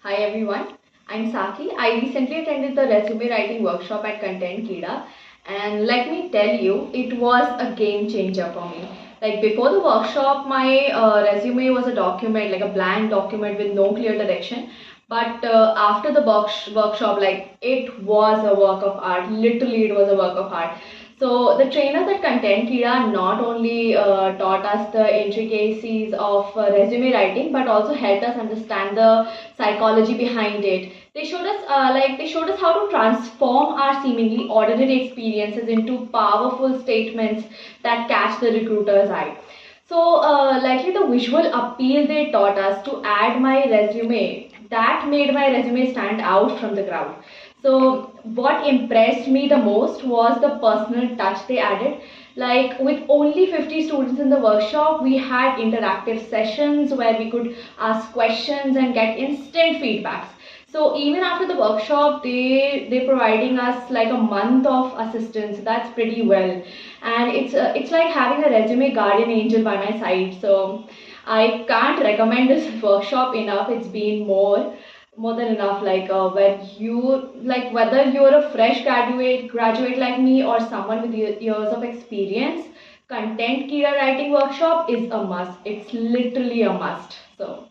Hi everyone, I'm Saaki. I recently attended the resume writing workshop at Content Kida, and let me tell you, it was a game changer for me. Like before the workshop, my resume was a document, like a blank document with no clear direction. But after the workshop, like it was a work of art. Literally, it was a work of art. So the trainers at Content Kida not only taught us the intricacies of resume writing, but also helped us understand the psychology behind it. They showed us how to transform our seemingly ordinary experiences into powerful statements that catch the recruiter's eye. So, likely the visual appeal they taught us to add my resume, that made my resume stand out from the crowd. So, what impressed me the most was the personal touch they added. Like, with only 50 students in the workshop, we had interactive sessions where we could ask questions and get instant feedbacks. So even after the workshop, they're providing us like a month of assistance. That's pretty well, and it's like having a resume guardian angel by my side. So I can't recommend this workshop enough. It's been more than enough. When you like whether you're a fresh graduate like me or someone with years of experience, content Kira writing workshop is a must. It's literally a must. So